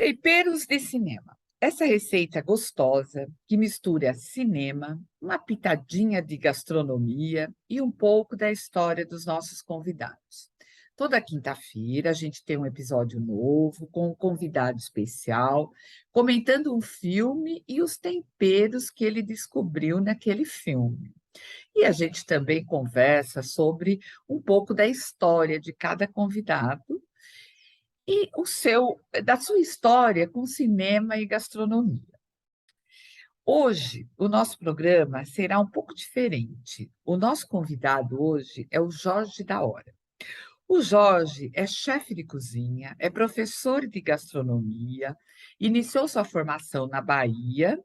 Temperos de cinema. Essa receita gostosa que mistura cinema, uma pitadinha de gastronomia e um pouco da história dos nossos convidados. Toda quinta-feira a gente tem um episódio novo com um convidado especial, comentando um filme e os temperos que ele descobriu naquele filme. E a gente também conversa sobre um pouco da história de cada convidado e da sua história com cinema e gastronomia. Hoje, o nosso programa será um pouco diferente. O nosso convidado hoje é o Jorge da Hora. O Jorge é chefe de cozinha, é professor de gastronomia, iniciou sua formação na Bahia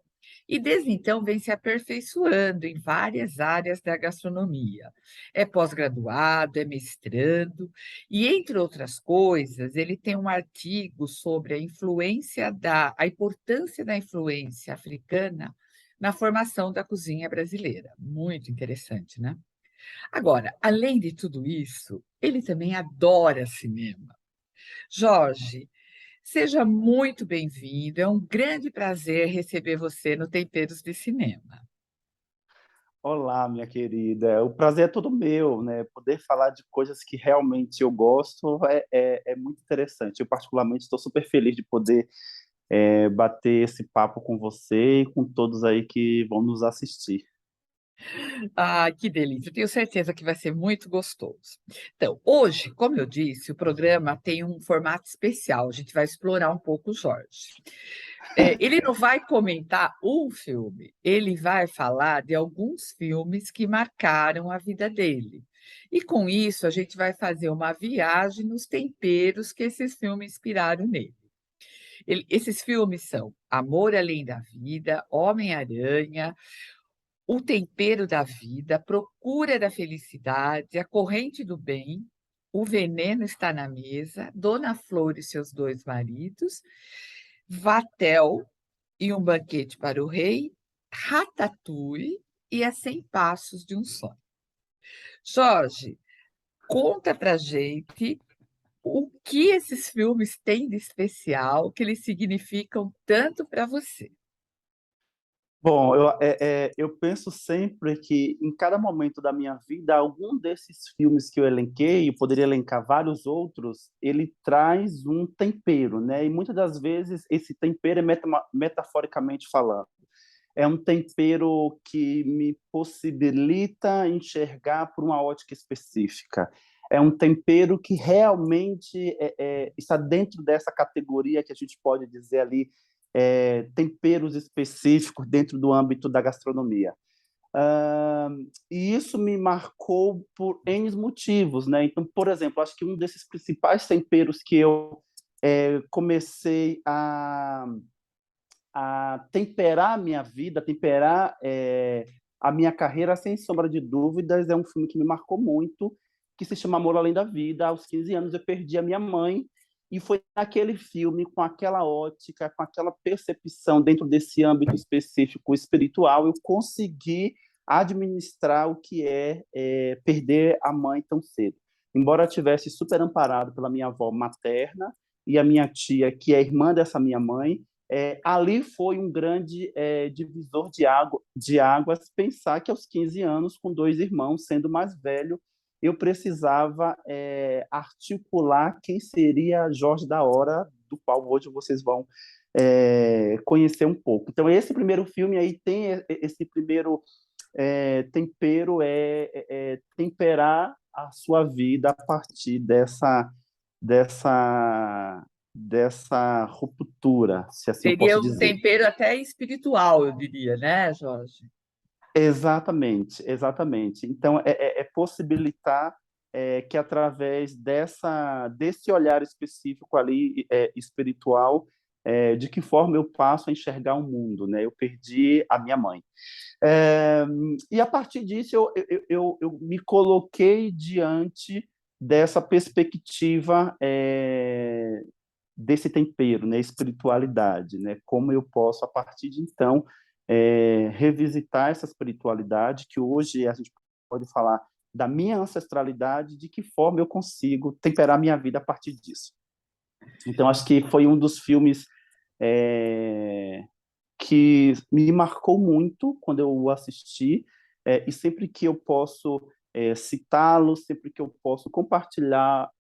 e desde então vem se aperfeiçoando em várias áreas da gastronomia. É pós-graduado, é mestrando, e entre outras coisas, ele tem um artigo sobre a importância da influência africana na formação da cozinha brasileira. Muito interessante, né? Agora, além de tudo isso, ele também adora cinema. Jorge, seja muito bem-vindo. É um grande prazer receber você no Temperos de Cinema. Olá, minha querida. O prazer é todo meu, né? Poder falar de coisas que realmente eu gosto é muito interessante. Eu, particularmente, estou super feliz de poder bater esse papo com você e com todos aí que vão nos assistir. Ah, que delícia! Eu tenho certeza que vai ser muito gostoso. Então, hoje, como eu disse, o programa tem um formato especial. A gente vai explorar um pouco o Jorge. Ele não vai comentar um filme, ele vai falar de alguns filmes que marcaram a vida dele. E com isso, a gente vai fazer uma viagem nos temperos que esses filmes inspiraram nele. Esses filmes são Amor Além da Vida, Homem-Aranha, O Tempero da Vida, Procura da Felicidade, A Corrente do Bem, O Veneno Está na Mesa, Dona Flor e Seus Dois Maridos, Vatel e Um Banquete para o Rei, Ratatouille e A 100 Passos de um Sonho. Jorge, conta pra gente o que esses filmes têm de especial, que eles significam tanto para você. Bom, eu penso sempre que em cada momento da minha vida, algum desses filmes que eu elenquei, eu poderia elencar vários outros, ele traz um tempero, né? E muitas das vezes esse tempero é metaforicamente falando. É um tempero que me possibilita enxergar por uma ótica específica. É um tempero que realmente está dentro dessa categoria que a gente pode dizer ali, temperos específicos dentro do âmbito da gastronomia. E isso me marcou por N motivos, né? Então, por exemplo, acho que um desses principais temperos que eu comecei a temperar a minha vida, temperar a minha carreira, sem sombra de dúvidas, é um filme que me marcou muito, que se chama Amor Além da Vida. Aos 15 anos eu perdi a minha mãe, e foi naquele filme, com aquela ótica, com aquela percepção dentro desse âmbito específico espiritual, eu consegui administrar o que perder a mãe tão cedo. Embora eu tivesse super amparado pela minha avó materna e a minha tia, que é irmã dessa minha mãe, ali foi um grande divisor de águas, pensar que aos 15 anos, com dois irmãos, sendo mais velho, eu precisava articular quem seria Jorge da Hora, do qual hoje vocês vão conhecer um pouco. Então, esse primeiro filme aí tem esse primeiro tempero, temperar a sua vida a partir dessa, dessa ruptura, se assim eu Seria posso um dizer. tempero até espiritual, eu diria, né, Jorge? Exatamente, exatamente. Então, é possibilitar que através desse olhar específico ali, espiritual, de que forma eu passo a enxergar o mundo, né? Eu perdi a minha mãe. É, e a partir disso, eu me coloquei diante dessa perspectiva desse tempero, né, espiritualidade, né, como eu posso, a partir de então, revisitar essa espiritualidade, que hoje a gente pode falar da minha ancestralidade, de que forma eu consigo temperar minha vida a partir disso. Então, acho que foi um dos filmes que me marcou muito quando eu o assisti, e sempre que eu posso citá-lo, sempre que eu posso compartilhá-lo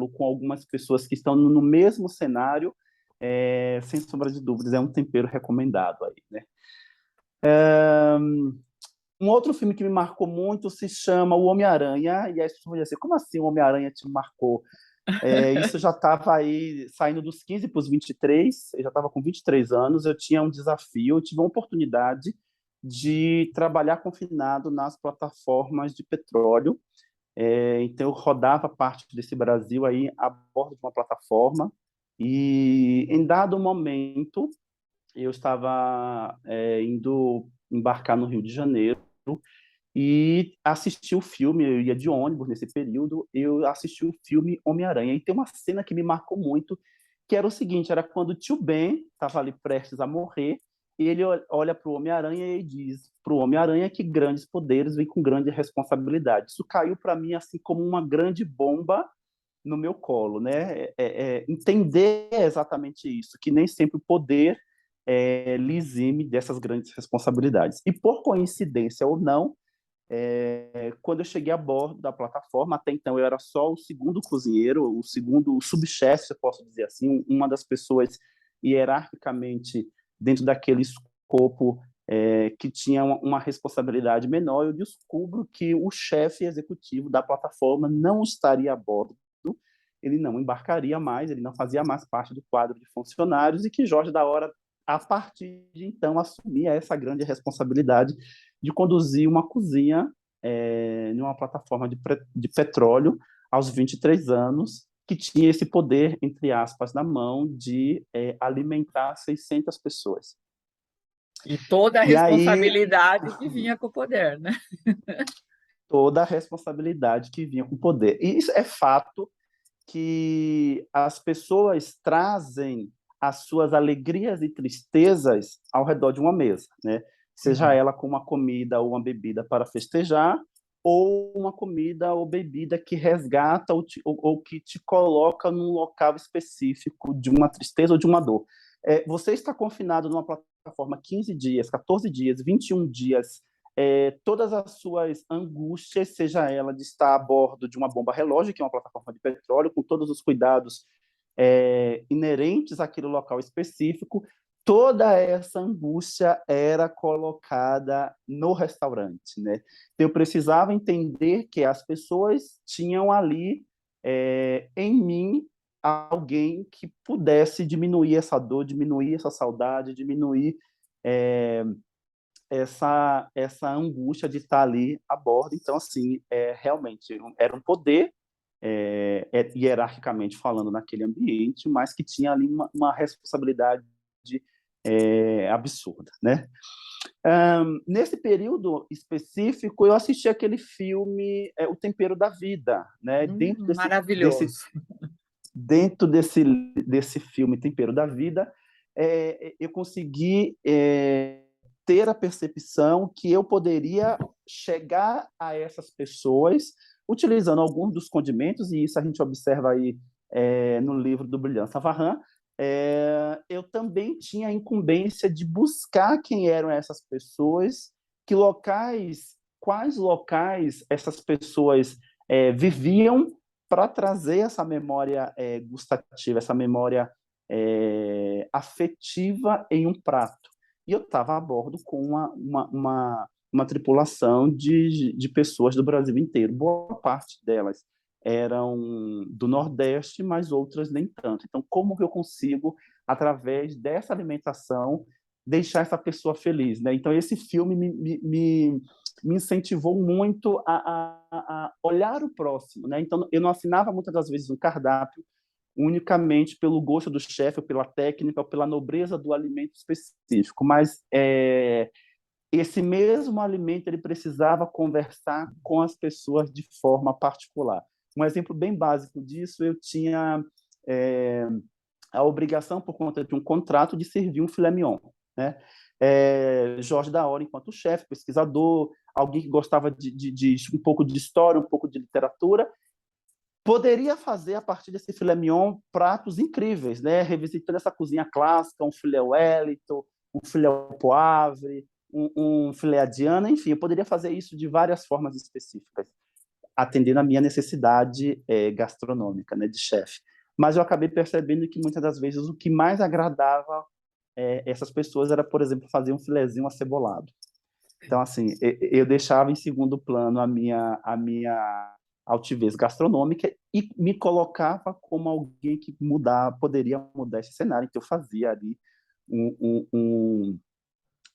com algumas pessoas que estão no mesmo cenário, sem sombra de dúvidas, é um tempero recomendado aí, né? Um outro filme que me marcou muito se chama O Homem-Aranha, e aí você vai dizer, como assim o Homem-Aranha te marcou? Isso já estava aí saindo dos 15 para os 23, eu já estava com 23 anos, eu tinha um desafio, eu tive uma oportunidade de trabalhar confinado nas plataformas de petróleo. Então eu rodava parte desse Brasil aí a bordo de uma plataforma, e em dado momento eu estava indo embarcar no Rio de Janeiro e assisti o filme. Eu ia de ônibus nesse período, eu assisti o filme Homem-Aranha, e tem uma cena que me marcou muito, que era o seguinte, era quando o tio Ben estava ali prestes a morrer, e ele olha para o Homem-Aranha e diz para o Homem-Aranha que grandes poderes vêm com grande responsabilidade. Isso caiu para mim assim como uma grande bomba no meu colo, né? Entender exatamente isso, que nem sempre o poder lhe exime dessas grandes responsabilidades. E por coincidência ou não, quando eu cheguei a bordo da plataforma, até então eu era só o segundo cozinheiro, o segundo o subchefe, se eu posso dizer assim, uma das pessoas hierarquicamente dentro daquele escopo que tinha uma responsabilidade menor. Eu descubro que o chefe executivo da plataforma não estaria a bordo, ele não embarcaria mais, ele não fazia mais parte do quadro de funcionários, e que Jorge da Hora, a partir de então, assumia essa grande responsabilidade de conduzir uma cozinha em uma plataforma de petróleo aos 23 anos, que tinha esse poder, entre aspas, na mão de alimentar 600 pessoas. E toda a E aí, responsabilidade que vinha com o poder, né? toda a responsabilidade que vinha com o poder. E isso é fato que as pessoas trazem as suas alegrias e tristezas ao redor de uma mesa, né? Seja Uhum. ela com uma comida ou uma bebida para festejar, ou uma comida ou bebida que resgata ou que te coloca num local específico de uma tristeza ou de uma dor. Você está confinado numa plataforma 15 dias, 14 dias, 21 dias, todas as suas angústias, seja ela de estar a bordo de uma bomba relógio, que é uma plataforma de petróleo, com todos os cuidados inerentes àquele local específico, toda essa angústia era colocada no restaurante, né? Eu precisava entender que as pessoas tinham ali em mim alguém que pudesse diminuir essa dor, diminuir essa saudade, diminuir é, essa angústia de estar ali a bordo. Então, assim, realmente era um poder, hierarquicamente falando, naquele ambiente, mas que tinha ali uma responsabilidade absurda, né? Nesse período específico, eu assisti aquele filme O Tempero da Vida, né? Maravilhoso. Dentro desse filme Tempero da Vida, eu consegui ter a percepção que eu poderia chegar a essas pessoas utilizando alguns dos condimentos, e isso a gente observa aí no livro do Brilhança Varran. Eu também tinha a incumbência de buscar quem eram essas pessoas, quais locais essas pessoas viviam, para trazer essa memória gustativa, essa memória afetiva em um prato. E eu estava a bordo com uma tripulação de pessoas do Brasil inteiro. Boa parte delas eram do Nordeste, mas outras nem tanto. Então, como que eu consigo, através dessa alimentação, deixar essa pessoa feliz, né? Então, esse filme me incentivou muito a olhar o próximo, né? Então, eu não assinava muitas das vezes um cardápio unicamente pelo gosto do chefe, ou pela técnica, ou pela nobreza do alimento específico, mas esse mesmo alimento ele precisava conversar com as pessoas de forma particular. Um exemplo bem básico disso, eu tinha a obrigação, por conta de um contrato, de servir um filé mignon, né? Jorge da Hora, enquanto chefe, pesquisador, alguém que gostava de um pouco de história, um pouco de literatura, Poderia fazer, a partir desse filé mignon, pratos incríveis, né? Revisitando essa cozinha clássica, um filé Wellington, um filé au poivre, um filé Diana, enfim, eu poderia fazer isso de várias formas específicas, atendendo a minha necessidade gastronômica, né, de chefe. Mas eu acabei percebendo que muitas das vezes o que mais agradava essas pessoas era, por exemplo, fazer um filezinho acebolado. Então, assim, eu deixava em segundo plano a minha altivez gastronômica e me colocava como alguém que poderia mudar esse cenário. Então, eu fazia ali um, um,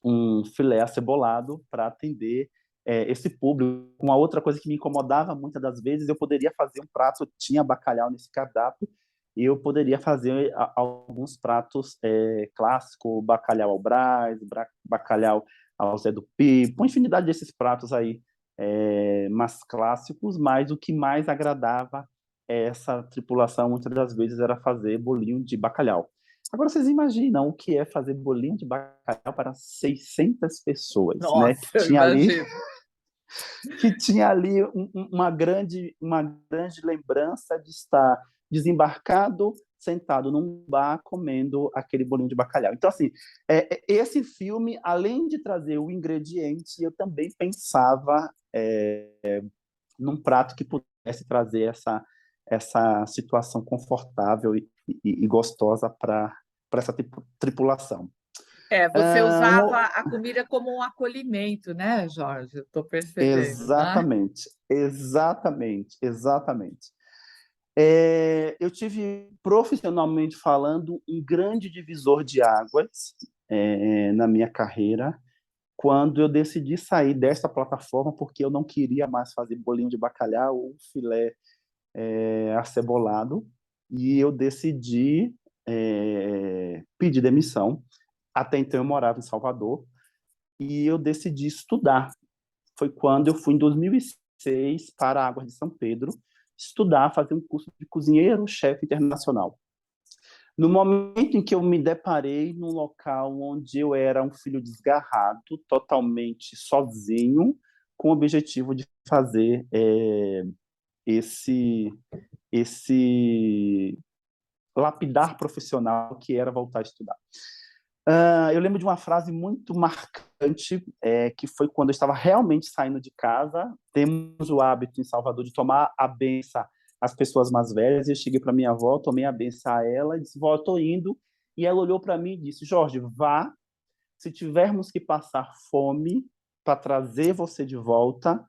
um filé acebolado para atender esse público. Uma outra coisa que me incomodava muitas das vezes, eu poderia fazer um prato, tinha bacalhau nesse cardápio, e eu poderia fazer alguns pratos clássicos, bacalhau ao Brás, bacalhau ao Zé do Pipo, uma infinidade desses pratos aí, mais clássicos, mas o que mais agradava essa tripulação, muitas das vezes, era fazer bolinho de bacalhau. Agora, vocês imaginam o que é fazer bolinho de bacalhau para 600 pessoas, né? Nossa, eu imagino. Que tinha ali uma grande lembrança de estar desembarcado, sentado num bar, comendo aquele bolinho de bacalhau. Então, assim, esse filme, além de trazer o ingrediente, eu também pensava num prato que pudesse trazer essa situação confortável e gostosa para essa tripulação. Você usava Uma, a comida como um acolhimento, né, Jorge? Eu estou percebendo, né? exatamente, exatamente, exatamente. Eu tive, profissionalmente falando, um grande divisor de águas na minha carreira, quando eu decidi sair dessa plataforma, porque eu não queria mais fazer bolinho de bacalhau ou filé acebolado, e eu decidi pedir demissão. Até então eu morava em Salvador, e eu decidi estudar. Foi quando eu fui, em 2006, para Águas de São Pedro, estudar, fazer um curso de cozinheiro-chefe internacional. No momento em que eu me deparei num local onde eu era um filho desgarrado, totalmente sozinho, com o objetivo de fazer esse esse lapidar profissional que era voltar a estudar. Eu lembro de uma frase muito marcante, que foi quando eu estava realmente saindo de casa. Temos o hábito em Salvador de tomar a benção às pessoas mais velhas, e eu cheguei para minha avó, tomei a benção a ela e disse: vó, estou indo. E ela olhou para mim e disse: Jorge, vá, se tivermos que passar fome para trazer você de volta,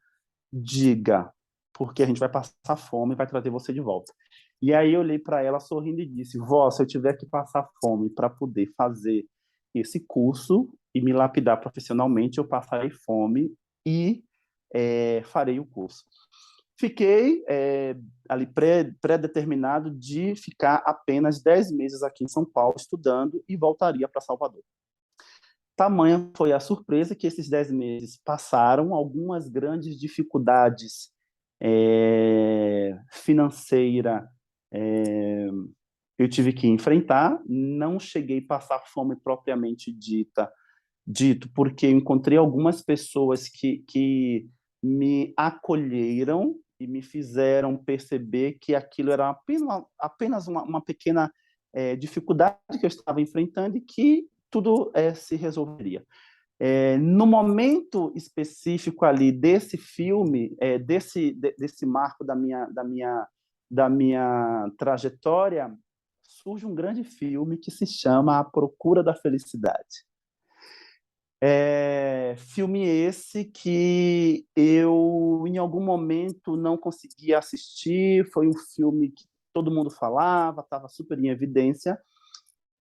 diga, porque a gente vai passar fome e vai trazer você de volta. E aí eu olhei para ela sorrindo e disse: vó, se eu tiver que passar fome para poder fazer esse curso e me lapidar profissionalmente, eu passarei fome e farei o curso. Fiquei ali pré-determinado de ficar apenas 10 meses aqui em São Paulo estudando e voltaria para Salvador. Tamanha foi a surpresa que esses 10 meses passaram, algumas grandes dificuldades financeira eu tive que enfrentar. Não cheguei a passar fome propriamente dito, porque eu encontrei algumas pessoas que me acolheram e me fizeram perceber que aquilo era apenas uma pequena dificuldade que eu estava enfrentando e que tudo se resolveria. No momento específico ali desse filme, desse marco da minha trajetória, surge um grande filme que se chama A Procura da Felicidade. Filme esse que eu, em algum momento, não consegui assistir. Foi um filme que todo mundo falava, estava super em evidência.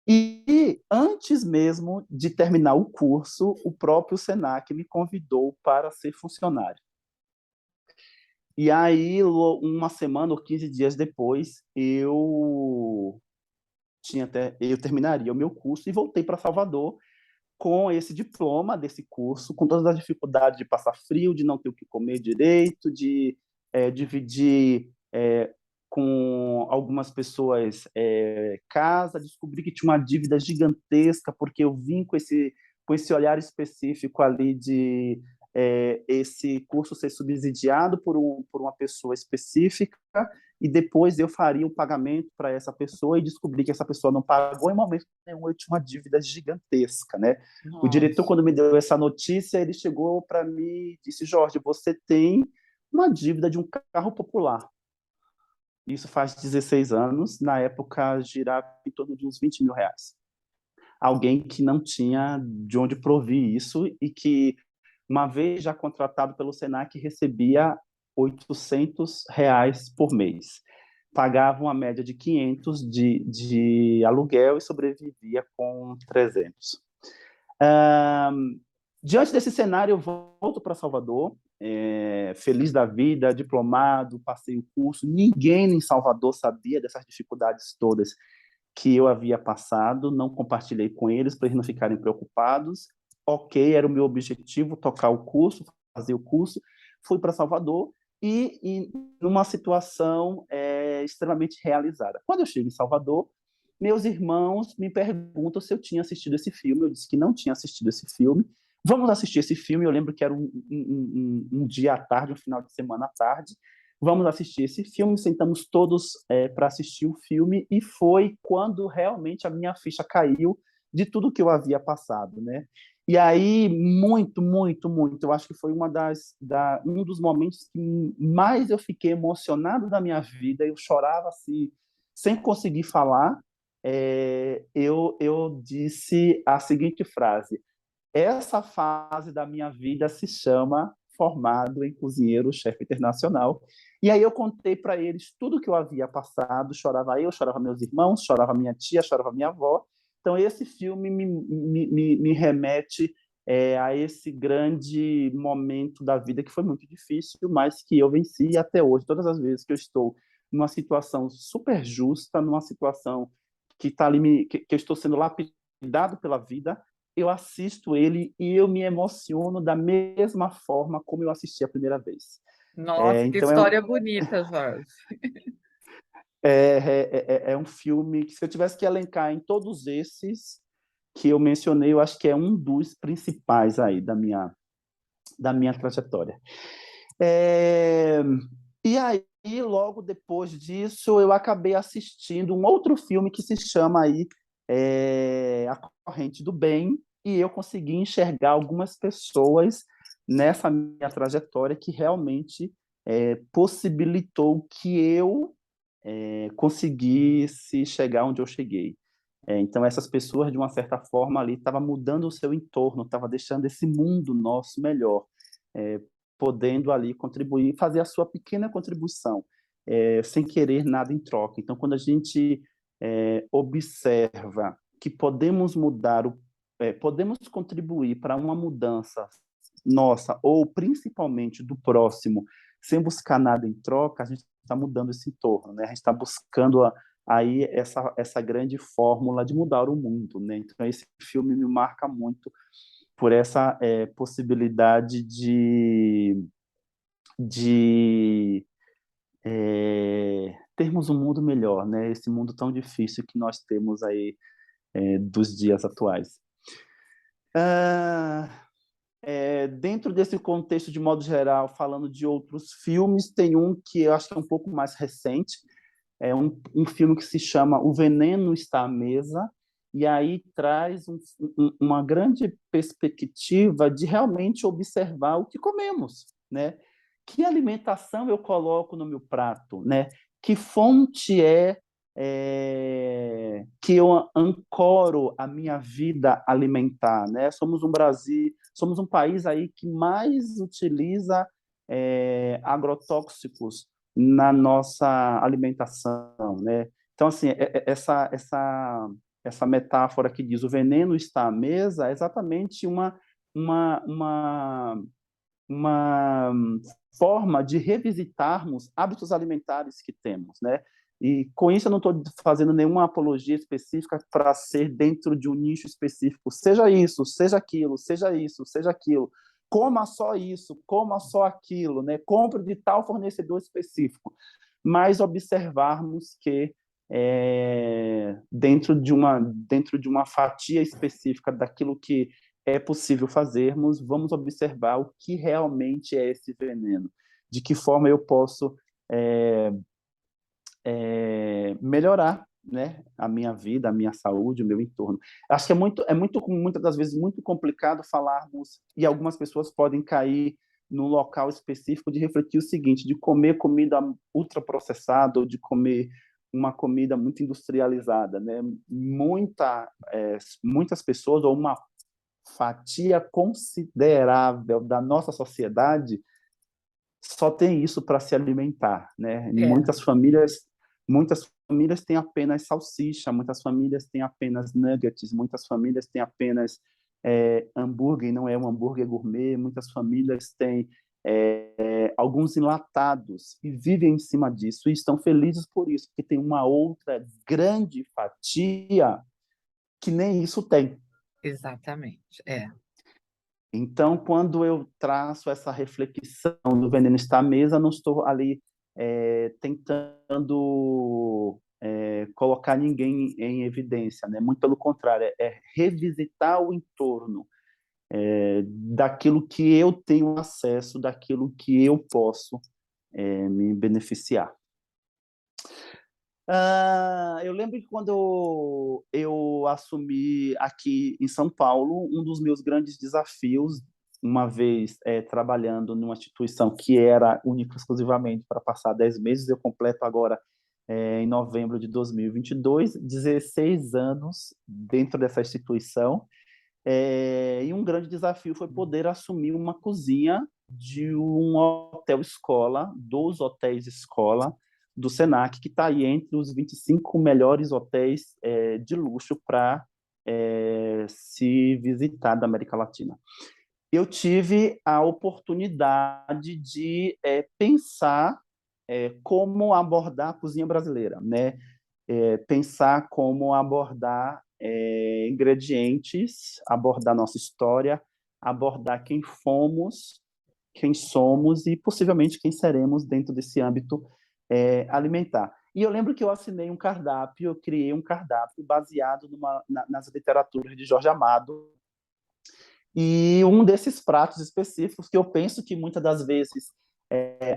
E antes mesmo de terminar o curso, o próprio Senac me convidou para ser funcionário. E aí, uma semana ou 15 dias depois, eu terminaria o meu curso e voltei para Salvador com esse diploma desse curso, com todas as dificuldades de passar frio, de não ter o que comer direito, de dividir com algumas pessoas casa, descobri que tinha uma dívida gigantesca, porque eu vim com esse olhar específico ali esse curso ser subsidiado por uma pessoa específica e depois eu faria o pagamento para essa pessoa e descobri que essa pessoa não pagou em momento nenhum, eu tinha uma dívida gigantesca, né? O diretor, Nossa. quando me deu essa notícia, ele chegou para mim e disse: Jorge, você tem uma dívida de um carro popular. Isso faz 16 anos, na época girava em torno de uns 20 mil reais. Alguém que não tinha de onde provir isso e que, uma vez já contratado pelo Senac, recebia R$ 800 por mês. Pagava uma média de 500 de aluguel e sobrevivia com 300. Diante desse cenário, eu volto para Salvador, feliz da vida, diplomado, passei o curso. Ninguém em Salvador sabia dessas dificuldades todas que eu havia passado, não compartilhei com eles para eles não ficarem preocupados. Ok, era o meu objetivo tocar o curso, fazer o curso. Fui para Salvador e numa situação extremamente realizada. Quando eu chego em Salvador, meus irmãos me perguntam se eu tinha assistido esse filme. Eu disse que não tinha assistido esse filme. Vamos assistir esse filme. Eu lembro que era um dia à tarde, um final de semana à tarde. Vamos assistir esse filme. Sentamos todos para assistir o filme e foi quando realmente a minha ficha caiu de tudo que eu havia passado, né? E aí, muito, muito, muito, eu acho que foi um dos momentos que mais eu fiquei emocionado da minha vida. Eu chorava assim, sem conseguir falar. Eu disse a seguinte frase: essa fase da minha vida se chama formado em cozinheiro, chefe internacional. E aí eu contei para eles tudo que eu havia passado. Chorava eu, chorava meus irmãos, chorava minha tia, chorava minha avó. Então esse filme me remete a esse grande momento da vida que foi muito difícil, mas que eu venci até hoje. Todas as vezes que eu estou numa situação super justa, numa situação que tá ali que eu estou sendo lapidado pela vida, eu assisto ele e eu me emociono da mesma forma como eu assisti a primeira vez. Nossa, que Então história bonita, Jorge. é um filme que, se eu tivesse que elencar em todos esses que eu mencionei, eu acho que é um dos principais aí da minha trajetória. É, e aí, logo depois disso, eu acabei assistindo um outro filme que se chama aí A Corrente do Bem, e eu consegui enxergar algumas pessoas nessa minha trajetória que realmente possibilitou que eu conseguisse chegar onde eu cheguei. Então, essas pessoas, de uma certa forma, ali, estavam mudando o seu entorno, estavam deixando esse mundo nosso melhor, podendo ali contribuir, fazer a sua pequena contribuição, sem querer nada em troca. Então, quando a gente observa que podemos podemos contribuir para uma mudança nossa, ou principalmente do próximo, sem buscar nada em troca, a gente está mudando esse entorno, né? A gente está buscando aí essa grande fórmula de mudar o mundo, né? Então, esse filme me marca muito por essa possibilidade de termos um mundo melhor, né? Esse mundo tão difícil que nós temos aí dos dias atuais. Dentro desse contexto, de modo geral, falando de outros filmes, tem um que eu acho que é um pouco mais recente, um filme que se chama O Veneno Está à Mesa, e aí traz uma grande perspectiva de realmente observar o que comemos, né? Que alimentação eu coloco no meu prato, né? Que fonte que eu ancoro a minha vida alimentar, né? Somos um país aí que mais utiliza agrotóxicos na nossa alimentação, né? Então, assim, essa metáfora que diz o veneno está à mesa é exatamente uma, uma, uma forma de revisitarmos hábitos alimentares que temos, né? E com isso eu não estou fazendo nenhuma apologia específica para ser dentro de um nicho específico. Seja isso, seja aquilo, seja isso, seja aquilo. Coma só isso, coma só aquilo, né? Compre de tal fornecedor específico. Mas observarmos que dentro de uma fatia específica daquilo que é possível fazermos, vamos observar o que realmente é esse veneno, de que forma eu posso é, melhorar, né, a minha vida, a minha saúde, o meu entorno. Acho que muitas das vezes, muito complicado falarmos, e algumas pessoas podem cair num local específico de refletir o seguinte, de comer comida ultraprocessada ou de comer uma comida muito industrializada, né? Muitas pessoas, ou uma fatia considerável da nossa sociedade, só tem isso para se alimentar, né? É, Muitas famílias têm apenas salsicha, muitas famílias têm apenas nuggets, muitas famílias têm apenas hambúrguer, não é um hambúrguer gourmet, muitas famílias têm alguns enlatados e vivem em cima disso e estão felizes por isso, porque tem uma outra grande fatia que nem isso tem. exatamente. É. Então, quando eu traço essa reflexão do veneno está à mesa, não estou ali tentando colocar ninguém em evidência, né? Muito pelo contrário, é revisitar o entorno daquilo que eu tenho acesso, daquilo que eu posso me beneficiar. Eu lembro que quando eu assumi aqui em São Paulo, um dos meus grandes desafios, uma vez trabalhando numa instituição que era única exclusivamente para passar 10 meses, eu completo agora em novembro de 2022, 16 anos dentro dessa instituição, e um grande desafio foi poder assumir uma cozinha de um hotel escola, dos hotéis escola do Senac, que está aí entre os 25 melhores hotéis de luxo para se visitar da América Latina. Eu tive a oportunidade de pensar como abordar a cozinha brasileira, né? Pensar como abordar ingredientes, abordar nossa história, abordar quem fomos, quem somos e possivelmente quem seremos dentro desse âmbito alimentar. E eu lembro que eu assinei um cardápio, eu criei um cardápio baseado nas literaturas de Jorge Amado, e um desses pratos específicos que eu penso que muitas das vezes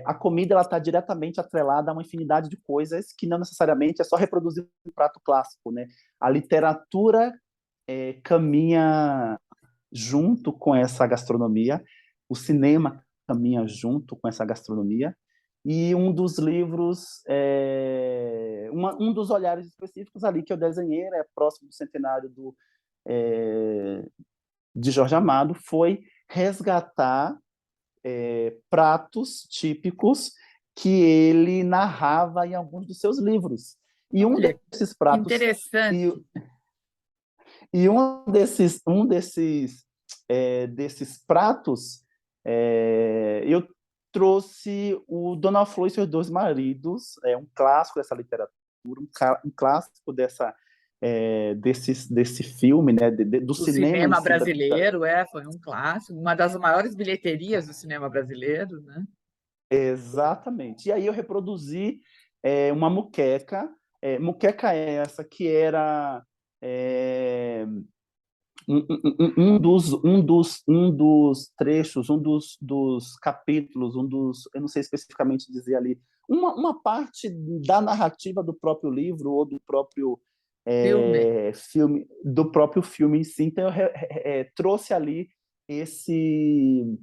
a comida ela está diretamente atrelada a uma infinidade de coisas que não necessariamente é só reproduzir um prato clássico, né? A literatura caminha junto com essa gastronomia, o cinema caminha junto com essa gastronomia, e um dos livros, um dos olhares específicos ali que eu desenhei, é próximo do centenário de Jorge Amado, foi resgatar pratos típicos que ele narrava em alguns dos seus livros. E um Olha, desses que pratos e, interessante. e desses pratos eu trouxe o Dona Flor e seus dois maridos, um clássico dessa literatura, um clássico desse filme, né, do Do cinema em cinema si, brasileiro, foi um clássico, uma das maiores bilheterias do cinema brasileiro, né? exatamente. E aí eu reproduzi uma muqueca. Muqueca é essa que era é, um dos trechos, dos capítulos, eu não sei especificamente dizer ali, uma parte da narrativa do próprio livro ou do próprio Filme. filme, do próprio filme em si. Então, eu trouxe ali esse,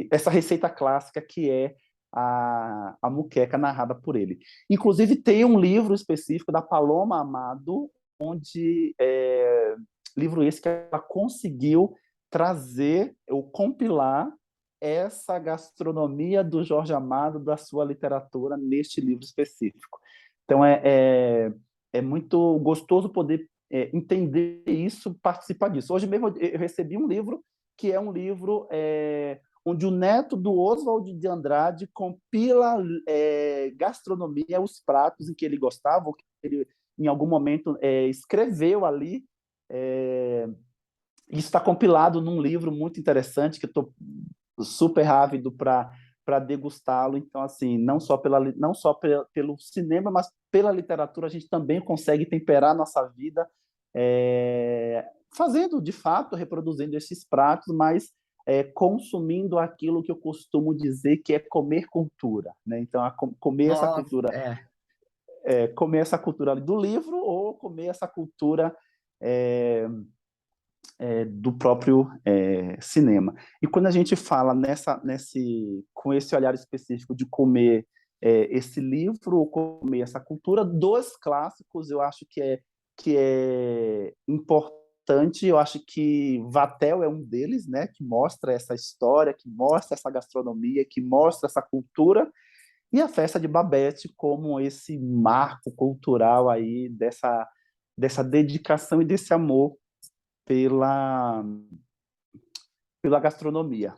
essa receita clássica que é a muqueca narrada por ele. Inclusive, tem um livro específico da Paloma Amado, onde livro esse que ela conseguiu trazer ou compilar essa gastronomia do Jorge Amado, da sua literatura, neste livro específico. Então, é muito gostoso poder entender isso, participar disso. Hoje mesmo eu recebi um livro que é um livro onde o neto do Oswald de Andrade compila gastronomia, os pratos em que ele gostava, ou que ele, em algum momento, escreveu ali. Isso está compilado num livro muito interessante, que eu estou super ávido para degustá-lo. Então, assim, não só pelo cinema, mas pela literatura, a gente também consegue temperar a nossa vida fazendo, de fato, reproduzindo esses pratos, mas consumindo aquilo que eu costumo dizer que é comer cultura, né? Então, Nossa, comer essa cultura do livro ou comer essa cultura é, do próprio cinema. E quando a gente fala com esse olhar específico de comer esse livro ou comer essa cultura, dois clássicos eu acho que é importante. Eu acho que Vatel é um deles, né, que mostra essa história, que mostra essa gastronomia, que mostra essa cultura, e a Festa de Babette como esse marco cultural aí dessa dedicação e desse amor pela, pela gastronomia.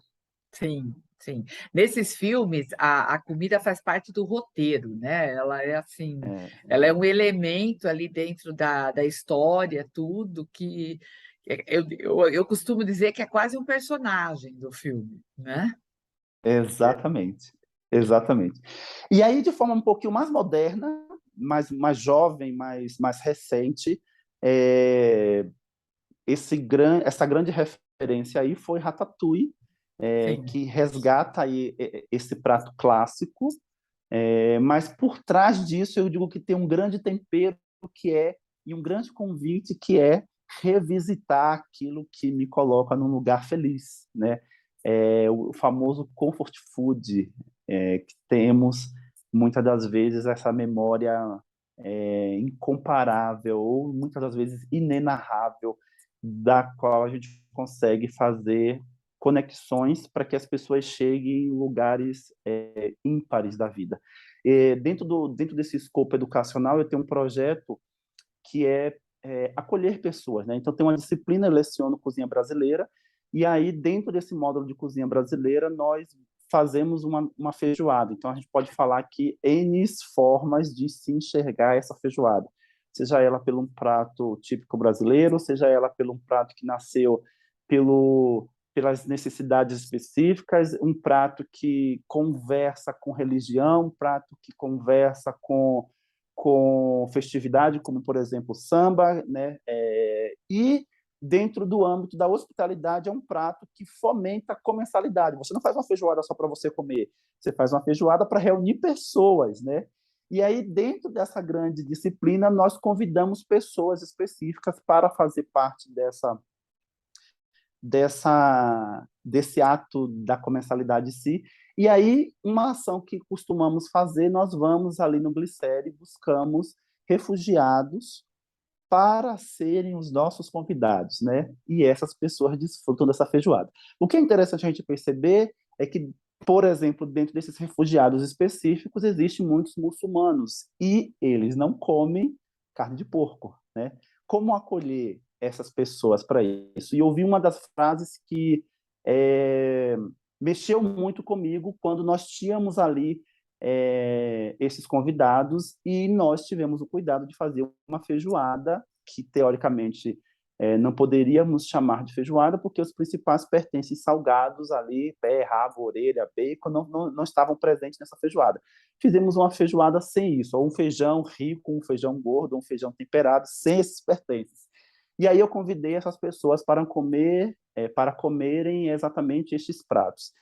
sim, sim. Nesses filmes, a comida faz parte do roteiro, né? Ela é assim, É, ela é um elemento ali dentro da história, tudo que eu costumo dizer que é quase um personagem do filme, né? exatamente, exatamente. E aí, de forma um pouquinho mais moderna, mais jovem, mais recente, é, essa grande referência aí foi Ratatouille, Sim, que resgata aí esse prato clássico, mas por trás disso eu digo que tem um grande tempero que é, e um grande convite que é revisitar aquilo que me coloca num lugar feliz, né? O famoso comfort food, que temos muitas das vezes essa memória incomparável ou muitas das vezes inenarrável, da qual a gente consegue fazer conexões para que as pessoas cheguem em lugares ímpares da vida. Dentro desse escopo educacional, eu tenho um projeto que é acolher pessoas, né? Então, tem uma disciplina, eu leciono cozinha brasileira, e aí, dentro desse módulo de cozinha brasileira, nós fazemos uma feijoada. Então, a gente pode falar que N formas de se enxergar essa feijoada. Seja ela pelo um prato típico brasileiro, seja ela pelo um prato que nasceu pelas necessidades específicas, um prato que conversa com religião, um prato que conversa com festividade, como, por exemplo, samba, né? E dentro do âmbito da hospitalidade é um prato que fomenta a comensalidade. Você não faz uma feijoada só para você comer, você faz uma feijoada para reunir pessoas, né? E aí, dentro dessa grande disciplina, nós convidamos pessoas específicas para fazer parte desse ato da comensalidade em si. E aí, uma ação que costumamos fazer, nós vamos ali no Glicério e buscamos refugiados para serem os nossos convidados, né? E essas pessoas desfrutam dessa feijoada. O que é interessante a gente perceber é que, por exemplo, dentro desses refugiados específicos, existem muitos muçulmanos e eles não comem carne de porco, né? Como acolher essas pessoas para isso? E eu ouvi uma das frases que é, mexeu muito comigo quando nós tínhamos ali esses convidados e nós tivemos o cuidado de fazer uma feijoada que, teoricamente, não poderíamos chamar de feijoada porque os principais pertences salgados ali, pé, rabo, orelha, bacon, não estavam presentes nessa feijoada. Fizemos uma feijoada sem isso, ou um feijão rico, um feijão gordo, um feijão temperado, sem esses pertences. E aí eu convidei essas pessoas para comerem exatamente estes pratos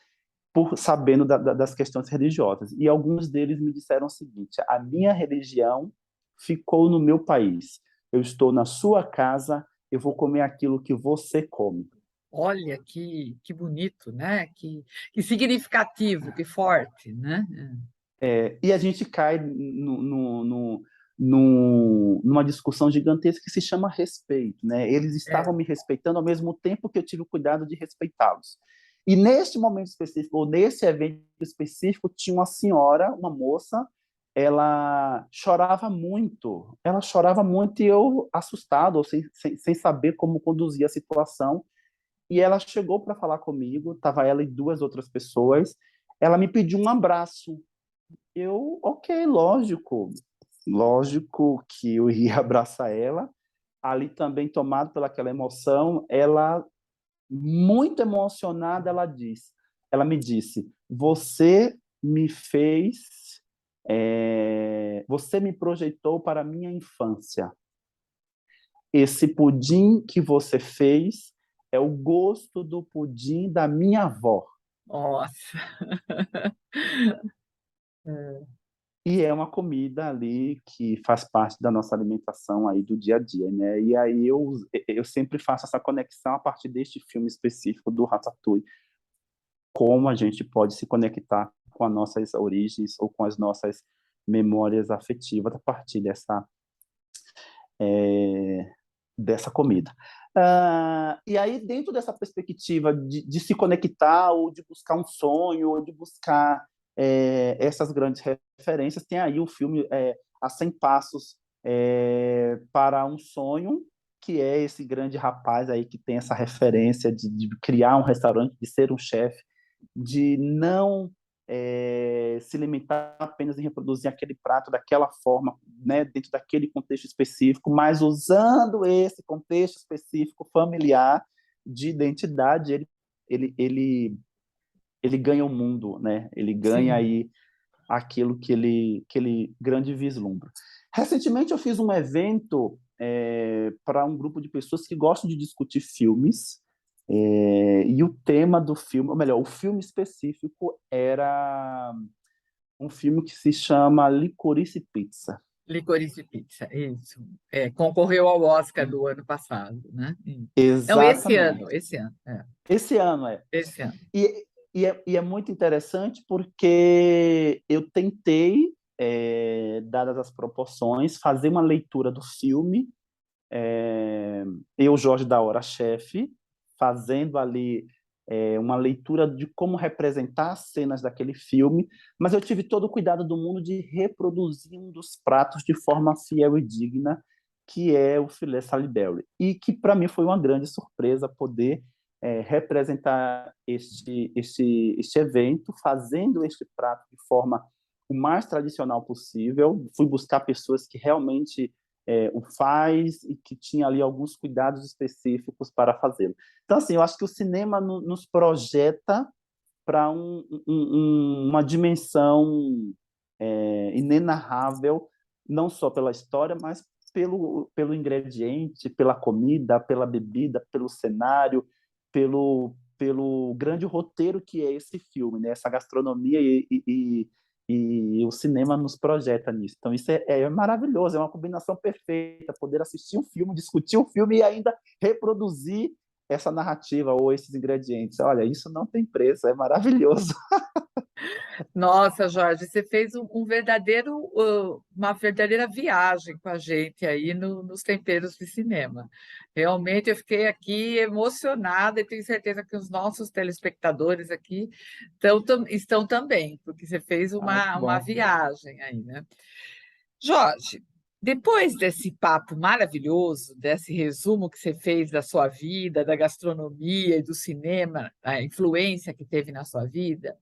sabendo das questões religiosas. E alguns deles me disseram o seguinte: a minha religião ficou no meu país. Eu estou na sua casa, eu vou comer aquilo que você come. olha que bonito, né? Que significativo, que forte, né? E a gente cai numa discussão gigantesca que se chama respeito, né? Eles estavam É, me respeitando ao mesmo tempo que eu tive o cuidado de respeitá-los. E neste momento específico, ou nesse evento específico, tinha uma senhora, uma moça, ela chorava muito e eu assustado, ou sem saber como conduzir a situação. E ela chegou para falar comigo, estava ela e duas outras pessoas, ela me pediu um abraço. Ok, lógico que eu ia abraçar ela. Ali também, tomado pelaquela emoção, ela, muito emocionada, ela me disse, você me projetou para a minha infância. esse pudim que você fez é o gosto do pudim da minha avó. Nossa. E é uma comida ali que faz parte da nossa alimentação aí do dia a dia, né? E aí eu sempre faço essa conexão a partir deste filme específico do Ratatouille, como a gente pode se conectar com as nossas origens ou com as nossas memórias afetivas a partir é, dessa comida. E aí, dentro dessa perspectiva de se conectar, ou de buscar um sonho, ou de buscar essas grandes referências, tem aí o filme A 100 Passos para um Sonho, que é esse grande rapaz aí que tem essa referência de criar um restaurante, de ser um chefe, de não se limitar apenas em reproduzir aquele prato daquela forma, né, dentro daquele contexto específico, mas usando esse contexto específico familiar de identidade, ele ganha o mundo, né? Ele ganha Sim. aí aquilo que ele grande vislumbra. Recentemente eu fiz um evento para um grupo de pessoas que gostam de discutir filmes, e o tema do filme, ou melhor, o filme específico era um filme que se chama Licorice Pizza. Licorice Pizza, isso. Concorreu ao Oscar do ano passado, né? Não, esse ano, Exatamente. esse ano, Esse ano é. esse ano. E é muito interessante porque eu tentei, dadas as proporções, fazer uma leitura do filme, eu, Jorge da Hora, chefe, fazendo ali uma leitura de como representar as cenas daquele filme, mas eu tive todo o cuidado do mundo de reproduzir um dos pratos de forma fiel e digna, que é o filé Salisbury. E que, para mim, foi uma grande surpresa poder representar este evento, fazendo este prato de forma o mais tradicional possível. Fui buscar pessoas que realmente o faz e que tinha ali alguns cuidados específicos para fazê-lo. Então, assim, eu acho que o cinema nos projeta para uma dimensão inenarrável, não só pela história, mas pelo ingrediente, pela comida, pela bebida, pelo cenário, pelo grande roteiro que é esse filme, né? Essa gastronomia e o cinema nos projeta nisso. Então, isso é maravilhoso, é uma combinação perfeita, poder assistir um filme, discutir um filme e ainda reproduzir essa narrativa ou esses ingredientes. Olha, isso não tem preço, é maravilhoso. Nossa, Jorge, você fez uma verdadeira viagem com a gente aí nos temperos de cinema. Realmente eu fiquei aqui emocionada e tenho certeza que os nossos telespectadores aqui estão também, porque você fez Ai, que uma bom. viagem aí, né? Jorge, depois desse papo maravilhoso, desse resumo que você fez da sua vida, da gastronomia e do cinema, a influência que teve na sua vida,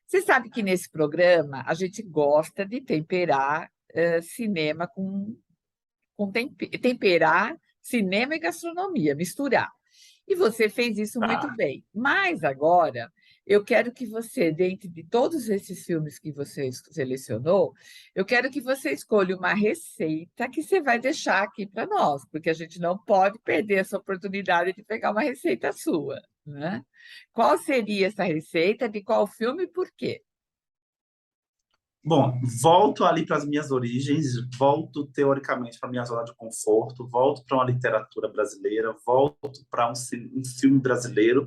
você sabe que nesse programa a gente gosta de temperar cinema temperar cinema e gastronomia, misturar. E você fez isso muito Tá. bem. Mas agora eu quero que você, dentro de todos esses filmes que você selecionou, eu quero que você escolha uma receita que você vai deixar aqui para nós, porque a gente não pode perder essa oportunidade de pegar uma receita sua, né? Qual seria essa receita, de qual filme e por quê? Bom, volto ali para as minhas origens, volto teoricamente para a minha zona de conforto, volto para uma literatura brasileira, volto para um filme brasileiro,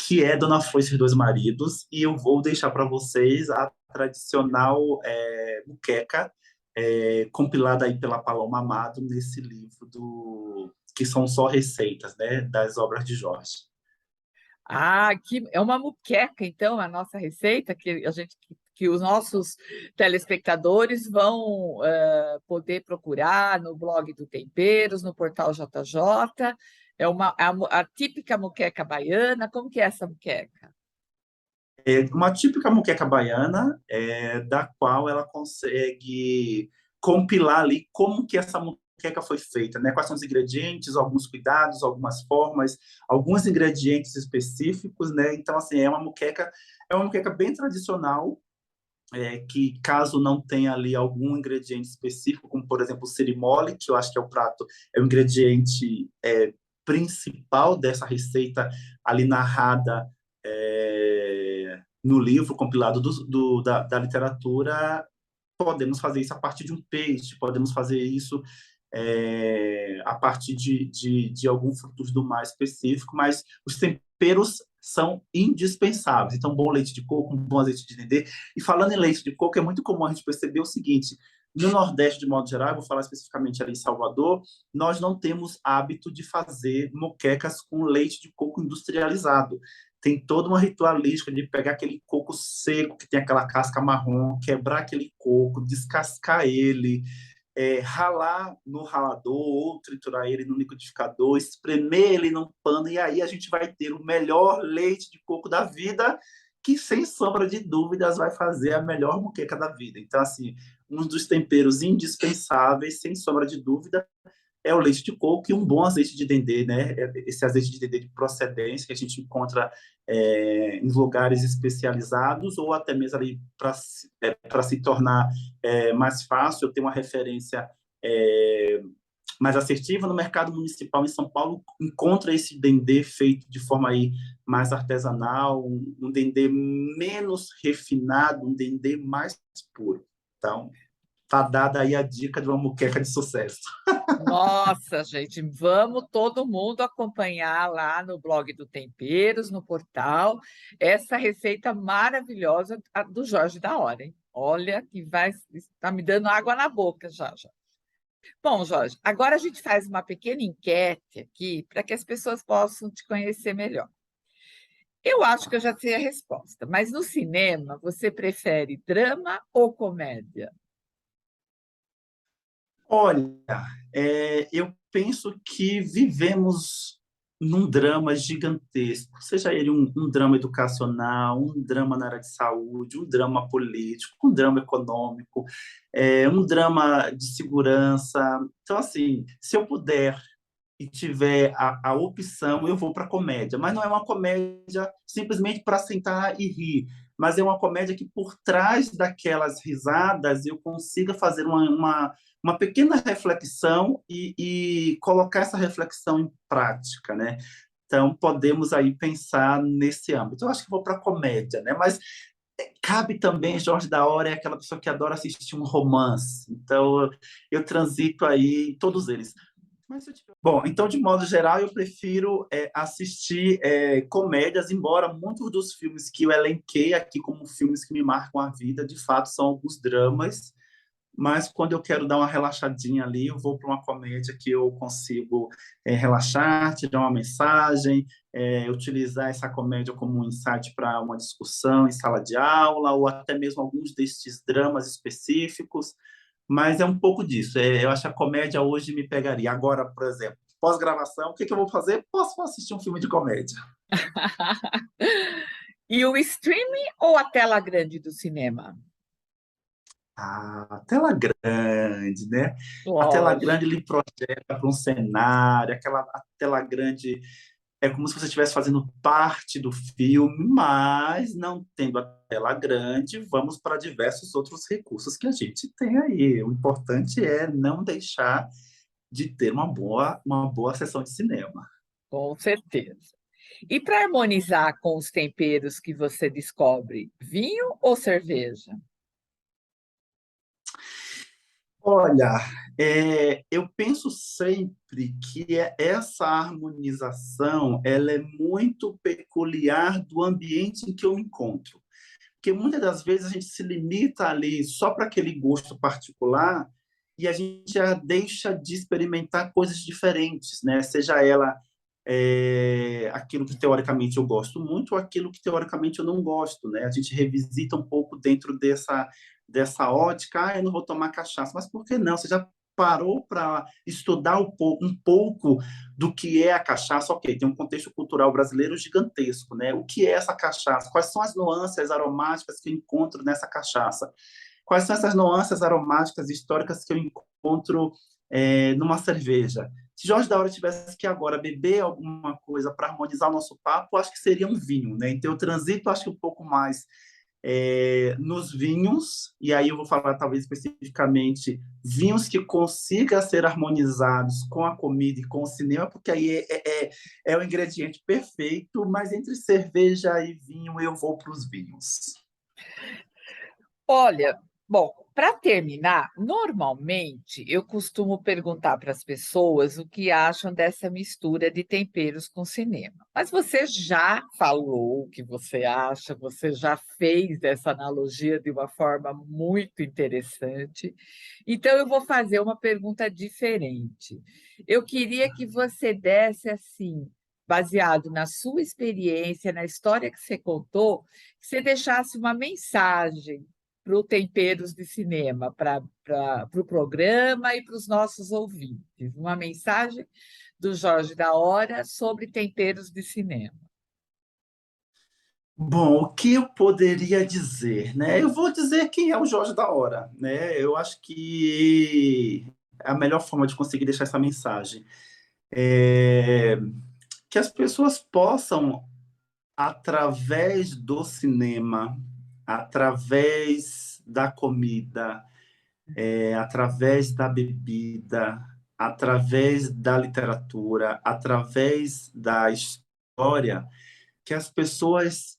que é Dona Foice e Dois Maridos, e eu vou deixar para vocês a tradicional muqueca, compilada aí pela Paloma Amado nesse livro que são só receitas, né, das obras de Jorge. Ah, que é uma moqueca, então, a nossa receita, que os nossos telespectadores vão poder procurar no blog do Temperos, no portal JJ. É a típica moqueca baiana. Como que é essa moqueca? É uma típica moqueca baiana, da qual ela consegue compilar ali como que essa moqueca foi feita, né? Quais são os ingredientes, alguns cuidados, algumas formas, alguns ingredientes específicos, né? Então, assim, é uma moqueca bem tradicional, que caso não tenha ali algum ingrediente específico, como por exemplo o sirimole, que eu acho que é o prato, é o ingrediente principal dessa receita ali narrada no livro compilado da literatura. Podemos fazer isso a partir de um peixe, podemos fazer isso a partir de algum frutos do mar específico, mas os temperos são indispensáveis. Então, bom leite de coco, um bom azeite de dendê. E falando em leite de coco, é muito comum a gente perceber o seguinte: no Nordeste, de modo geral, eu vou falar especificamente ali em Salvador, nós não temos hábito de fazer moquecas com leite de coco industrializado. Tem toda uma ritualística de pegar aquele coco seco, que tem aquela casca marrom, quebrar aquele coco, descascar ele, ralar no ralador ou triturar ele no liquidificador, espremer ele num pano, e aí a gente vai ter o melhor leite de coco da vida, que, sem sombra de dúvidas, vai fazer a melhor moqueca da vida. Então, assim, um dos temperos indispensáveis, sem sombra de dúvida, é o leite de coco e um bom azeite de dendê, né? Esse azeite de dendê de procedência que a gente encontra em lugares especializados, ou até mesmo ali para se tornar mais fácil, eu tenho uma referência mais assertiva no mercado municipal em São Paulo, encontra esse dendê feito de forma aí mais artesanal, um dendê menos refinado, um dendê mais puro. Então, tá dada aí a dica de uma moqueca de sucesso. Nossa, gente, vamos todo mundo acompanhar lá no blog do Temperos, no portal, essa receita maravilhosa do Jorge da Hora, hein? Olha, que está me dando água na boca já, já. Bom, Jorge, agora a gente faz uma pequena enquete aqui para que as pessoas possam te conhecer melhor. Eu acho que eu já sei a resposta, mas no cinema você prefere drama ou comédia? Olha, eu penso que vivemos num drama gigantesco, seja ele um drama educacional, um drama na área de saúde, um drama político, um drama econômico, um drama de segurança. Então, assim, se eu puder e tiver a opção, eu vou para a comédia. Mas não é uma comédia simplesmente para sentar e rir, mas é uma comédia que, por trás daquelas risadas, eu consiga fazer uma pequena reflexão e colocar essa reflexão em prática, né? Então, podemos aí pensar nesse âmbito. Eu acho que vou para a comédia, né? Mas cabe também, Jorge da Hora é aquela pessoa que adora assistir um romance. Então, eu transito aí em todos eles. Bom, então, de modo geral, eu prefiro assistir comédias, embora muitos dos filmes que eu elenquei aqui como filmes que me marcam a vida, de fato, são alguns dramas, mas quando eu quero dar uma relaxadinha ali, eu vou para uma comédia que eu consigo relaxar, tirar uma mensagem, utilizar essa comédia como um insight para uma discussão em sala de aula, ou até mesmo alguns destes dramas específicos, mas é um pouco disso. Eu acho que a comédia hoje me pegaria. Agora, por exemplo, pós-gravação, o que eu vou fazer? Posso assistir um filme de comédia. E o streaming ou a tela grande do cinema? A tela grande, né? A tela Lógico. grande lhe projeta para um cenário, a tela grande é como se você estivesse fazendo parte do filme, mas não tendo a tela grande, vamos para diversos outros recursos que a gente tem aí. O importante é não deixar de ter uma boa sessão de cinema. Com certeza. E para harmonizar com os temperos que você descobre, vinho ou cerveja? Olha, eu penso sempre que essa harmonização ela é muito peculiar do ambiente em que eu me encontro. Porque muitas das vezes a gente se limita ali só para aquele gosto particular e a gente já deixa de experimentar coisas diferentes, né? Seja ela aquilo que teoricamente eu gosto muito ou aquilo que teoricamente eu não gosto, né? A gente revisita um pouco dentro dessa ótica, eu não vou tomar cachaça, mas por que não? Você já parou para estudar um pouco do que é a cachaça? Ok, tem um contexto cultural brasileiro gigantesco, né? O que é essa cachaça? Quais são as nuances aromáticas que eu encontro nessa cachaça? Quais são essas nuances aromáticas históricas que eu encontro numa cerveja? Se Jorge da Hora tivesse que agora beber alguma coisa para harmonizar o nosso papo, acho que seria um vinho, né? Então eu transito, acho que um pouco mais nos vinhos, e aí eu vou falar talvez especificamente vinhos que consigam ser harmonizados com a comida e com o cinema, porque aí é o ingrediente perfeito, mas entre cerveja e vinho eu vou para os vinhos. Olha, bom, para terminar, normalmente eu costumo perguntar para as pessoas o que acham dessa mistura de temperos com cinema. Mas você já falou o que você acha, você já fez essa analogia de uma forma muito interessante. Então eu vou fazer uma pergunta diferente. Eu queria que você desse assim, baseado na sua experiência, na história que você contou, que você deixasse uma mensagem para o Temperos de Cinema, para o programa e para os nossos ouvintes. Uma mensagem do Jorge da Hora sobre temperos de cinema. Bom, o que eu poderia dizer, né? Eu vou dizer quem é o Jorge da Hora, né? Eu acho que a melhor forma de conseguir deixar essa mensagem é que as pessoas possam, através do cinema, através da comida, através da bebida, através da literatura, através da história, que as pessoas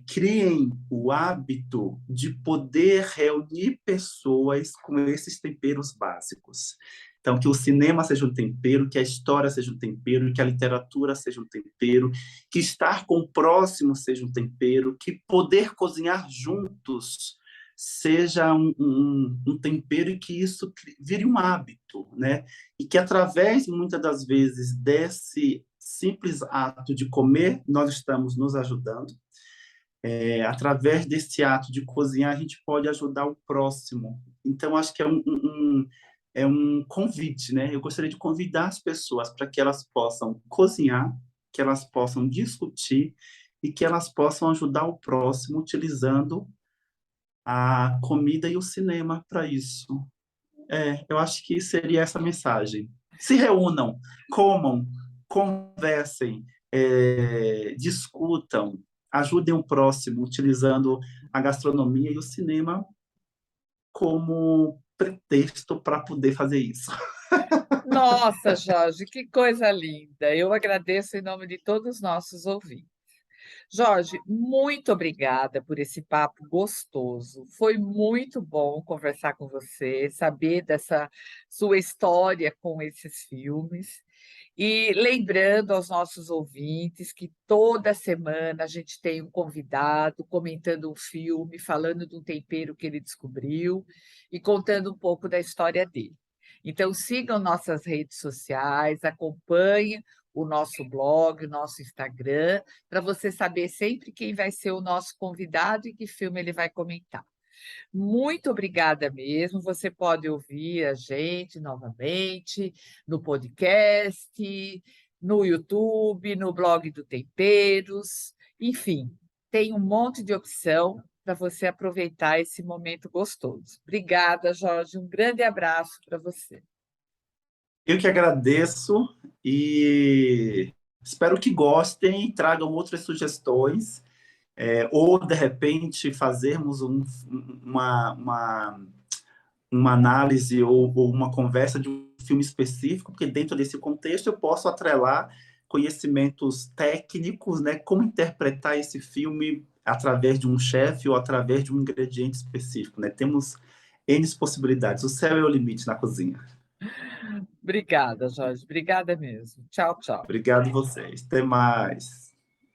criem o hábito de poder reunir pessoas com esses temperos básicos. Então, que o cinema seja um tempero, que a história seja um tempero, que a literatura seja um tempero, que estar com o próximo seja um tempero, que poder cozinhar juntos seja um tempero e que isso vire um hábito, né? E que através, muitas das vezes, desse simples ato de comer, nós estamos nos ajudando. Através desse ato de cozinhar, a gente pode ajudar o próximo. Então, acho que é um convite, né? Eu gostaria de convidar as pessoas para que elas possam cozinhar, que elas possam discutir e que elas possam ajudar o próximo utilizando a comida e o cinema para isso. Eu acho que seria essa mensagem. Se reúnam, comam, conversem, discutam, ajudem o próximo, utilizando a gastronomia e o cinema como pretexto para poder fazer isso. Nossa, Jorge, que coisa linda! Eu agradeço em nome de todos os nossos ouvintes. Jorge, muito obrigada por esse papo gostoso. Foi muito bom conversar com você, saber dessa sua história com esses filmes. E lembrando aos nossos ouvintes que toda semana a gente tem um convidado comentando um filme, falando de um tempero que ele descobriu e contando um pouco da história dele. Então, sigam nossas redes sociais, acompanhem o nosso blog, o nosso Instagram, para você saber sempre quem vai ser o nosso convidado e que filme ele vai comentar. Muito obrigada mesmo. Você pode ouvir a gente novamente no podcast, no YouTube, no blog do Temperos. Enfim, tem um monte de opção para você aproveitar esse momento gostoso. Obrigada, Jorge. Um grande abraço para você. Eu que agradeço e espero que gostem, tragam outras sugestões, ou de repente fazermos uma análise ou uma conversa de um filme específico, porque dentro desse contexto eu posso atrelar conhecimentos técnicos, né, como interpretar esse filme através de um chefe ou através de um ingrediente específico, né? Temos N possibilidades. O céu é o limite na cozinha. Obrigada, Jorge. Obrigada mesmo. Tchau, tchau. Obrigado a vocês. Até mais.